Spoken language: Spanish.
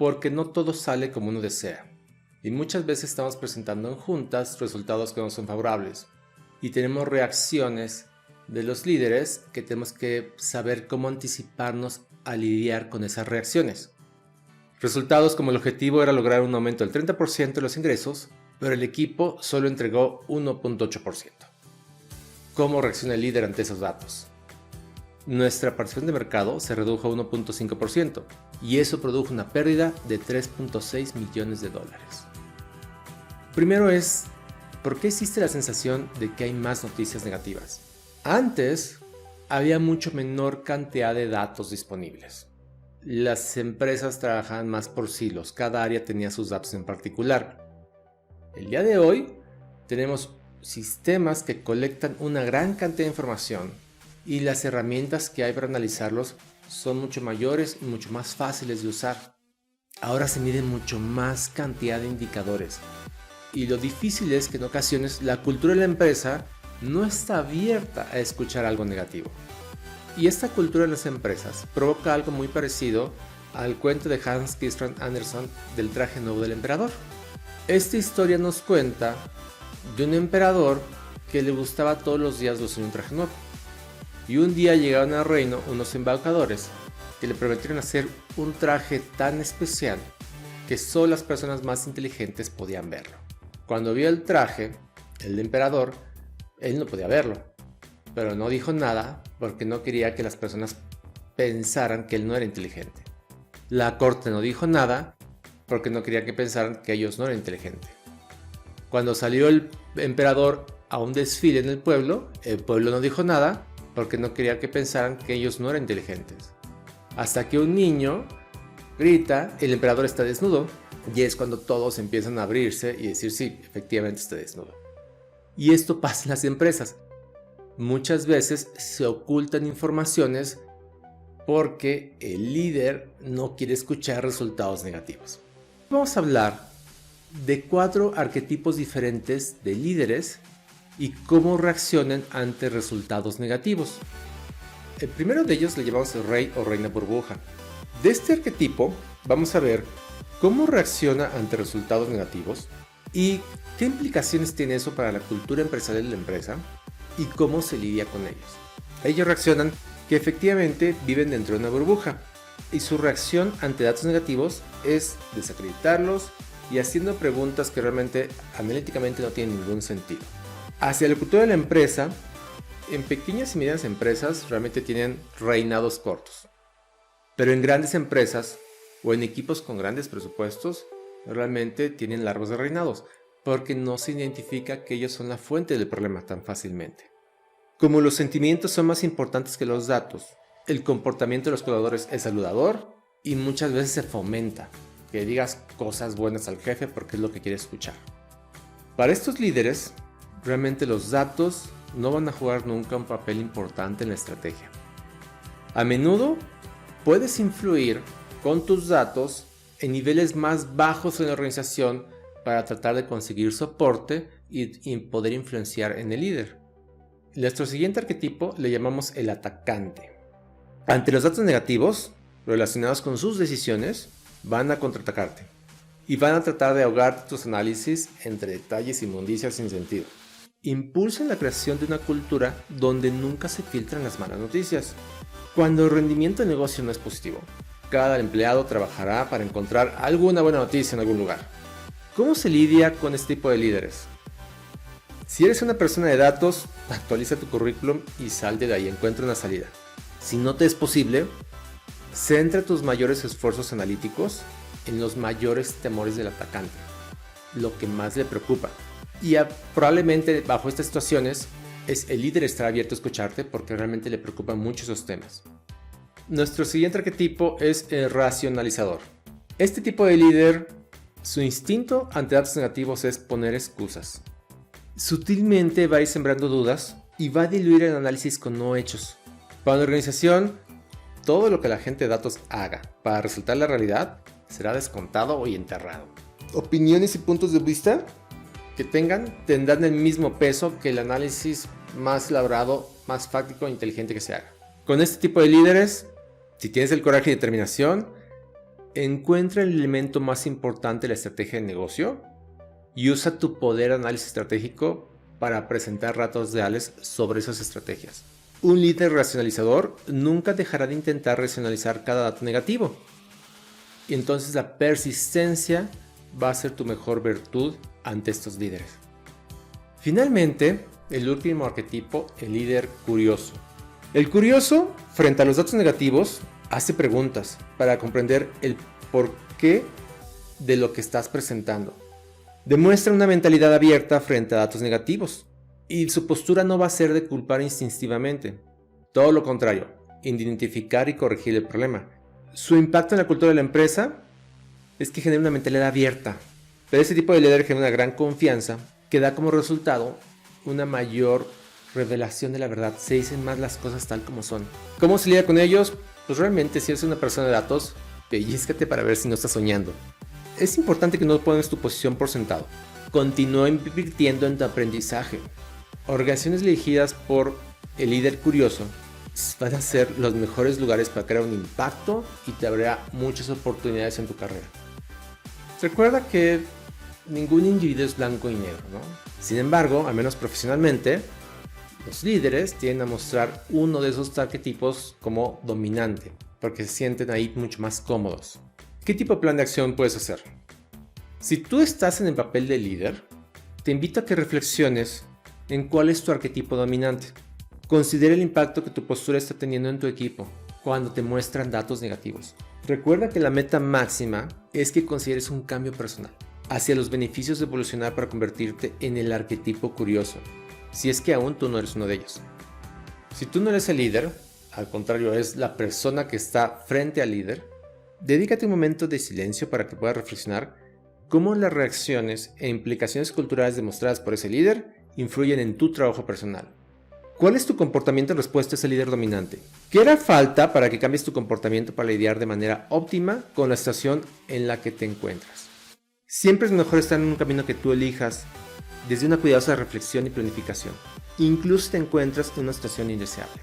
porque no todo sale como uno desea. Y muchas veces estamos presentando en juntas resultados que no son favorables. Y tenemos reacciones de los líderes que tenemos que saber cómo anticiparnos a lidiar con esas reacciones. Resultados como el objetivo era lograr un aumento del 30% de los ingresos, pero el equipo solo entregó 1.8%. ¿Cómo reacciona el líder ante esos datos? Nuestra participación de mercado se redujo a 1.5% y eso produjo una pérdida de 3.6 millones de dólares. Primero es, ¿por qué existe la sensación de que hay más noticias negativas? Antes había mucho menor cantidad de datos disponibles. Las empresas trabajaban más por silos, cada área tenía sus datos en particular. El día de hoy tenemos sistemas que colectan una gran cantidad de información y las herramientas que hay para analizarlos son mucho mayores y mucho más fáciles de usar. Ahora se mide mucho más cantidad de indicadores y lo difícil es que en ocasiones la cultura de la empresa no está abierta a escuchar algo negativo. Y esta cultura en las empresas provoca algo muy parecido al cuento de Hans Christian Andersen del traje nuevo del emperador. Esta historia nos cuenta de un emperador que le gustaba todos los días lucir un traje nuevo. Y un día llegaron al reino unos embaucadores que le prometieron hacer un traje tan especial que solo las personas más inteligentes podían verlo. Cuando vio el traje, el emperador, él no podía verlo, pero no dijo nada porque no quería que las personas pensaran que él no era inteligente. La corte no dijo nada porque no quería que pensaran que ellos no eran inteligentes. Cuando salió el emperador a un desfile en el pueblo no dijo nada porque no quería que pensaran que ellos no eran inteligentes. Hasta que un niño grita, el emperador está desnudo, y es cuando todos empiezan a abrirse y decir sí, efectivamente está desnudo. Y esto pasa en las empresas. Muchas veces se ocultan informaciones porque el líder no quiere escuchar resultados negativos. Vamos a hablar de 4 arquetipos diferentes de líderes y cómo reaccionan ante resultados negativos. El primero de ellos le llamamos el rey o reina burbuja. De este arquetipo vamos a ver cómo reacciona ante resultados negativos y qué implicaciones tiene eso para la cultura empresarial de la empresa y cómo se lidia con ellos. Ellos reaccionan que efectivamente viven dentro de una burbuja y su reacción ante datos negativos es desacreditarlos y haciendo preguntas que realmente analíticamente no tienen ningún sentido. Hacia la cultura de la empresa, en pequeñas y medianas empresas realmente tienen reinados cortos, pero en grandes empresas o en equipos con grandes presupuestos realmente tienen largos de reinados porque no se identifica que ellos son la fuente del problema tan fácilmente. Como los sentimientos son más importantes que los datos, el comportamiento de los colaboradores es saludador y muchas veces se fomenta que digas cosas buenas al jefe porque es lo que quiere escuchar. Para estos líderes, realmente los datos no van a jugar nunca un papel importante en la estrategia. A menudo puedes influir con tus datos en niveles más bajos en la organización para tratar de conseguir soporte y poder influenciar en el líder. Nuestro siguiente arquetipo le llamamos el atacante. Ante los datos negativos relacionados con sus decisiones, van a contraatacarte y van a tratar de ahogar tus análisis entre detalles y inmundicias sin sentido. Impulsan la creación de una cultura donde nunca se filtran las malas noticias. Cuando el rendimiento del negocio no es positivo, cada empleado trabajará para encontrar alguna buena noticia en algún lugar. ¿Cómo se lidia con este tipo de líderes? Si eres una persona de datos, actualiza tu currículum y sal de ahí, encuentra una salida. Si no te es posible, centra tus mayores esfuerzos analíticos en los mayores temores del atacante, lo que más le preocupa. Y probablemente bajo estas situaciones el líder estará abierto a escucharte porque realmente le preocupan mucho esos temas. Nuestro siguiente arquetipo es el racionalizador. Este tipo de líder, su instinto ante datos negativos es poner excusas. Sutilmente va a ir sembrando dudas y va a diluir el análisis con no hechos. Para la organización, todo lo que la gente de datos haga para resaltar la realidad será descontado y enterrado. Opiniones y puntos de vista que tendrán el mismo peso que el análisis más elaborado, más fáctico e inteligente que se haga. Con este tipo de líderes, si tienes el coraje y determinación, Encuentra el elemento más importante de la estrategia de negocio y usa tu poder de análisis estratégico para presentar datos reales sobre esas estrategias. Un líder racionalizador nunca dejará de intentar racionalizar cada dato negativo. Y entonces la persistencia va a ser tu mejor virtud ante estos líderes. Finalmente, el último arquetipo, el líder curioso. El curioso, frente a los datos negativos, hace preguntas para comprender el porqué de lo que estás presentando. Demuestra una mentalidad abierta frente a datos negativos. Y su postura no va a ser de culpar instintivamente. Todo lo contrario, identificar y corregir el problema. Su impacto en la cultura de la empresa es que genera una mentalidad abierta. Pero ese tipo de líder genera una gran confianza que da como resultado una mayor revelación de la verdad. Se dicen más las cosas tal como son. ¿Cómo se lidia con ellos? Pues realmente si eres una persona de datos, pellízcate para ver si no estás soñando. Es importante que no pongas tu posición por sentado. Continúa invirtiendo en tu aprendizaje. Organizaciones dirigidas por el líder curioso van a ser los mejores lugares para crear un impacto y te abrirá muchas oportunidades en tu carrera. Recuerda que ningún individuo es blanco y negro, ¿no? Sin embargo, al menos profesionalmente, los líderes tienden a mostrar uno de esos arquetipos como dominante, porque se sienten ahí mucho más cómodos. ¿Qué tipo de plan de acción puedes hacer? Si tú estás en el papel de líder, te invito a que reflexiones en cuál es tu arquetipo dominante. Considera el impacto que tu postura está teniendo en tu equipo cuando te muestran datos negativos. Recuerda que la meta máxima es que consideres un cambio personal hacia los beneficios de evolucionar para convertirte en el arquetipo curioso, si es que aún tú no eres uno de ellos. Si tú no eres el líder, al contrario, es la persona que está frente al líder, dedícate un momento de silencio para que puedas reflexionar cómo las reacciones e implicaciones culturales demostradas por ese líder influyen en tu trabajo personal. ¿Cuál es tu comportamiento en respuesta a ese líder dominante? ¿Qué hará falta para que cambies tu comportamiento para lidiar de manera óptima con la situación en la que te encuentras? Siempre es mejor estar en un camino que tú elijas desde una cuidadosa reflexión y planificación, incluso si te encuentras en una situación indeseable.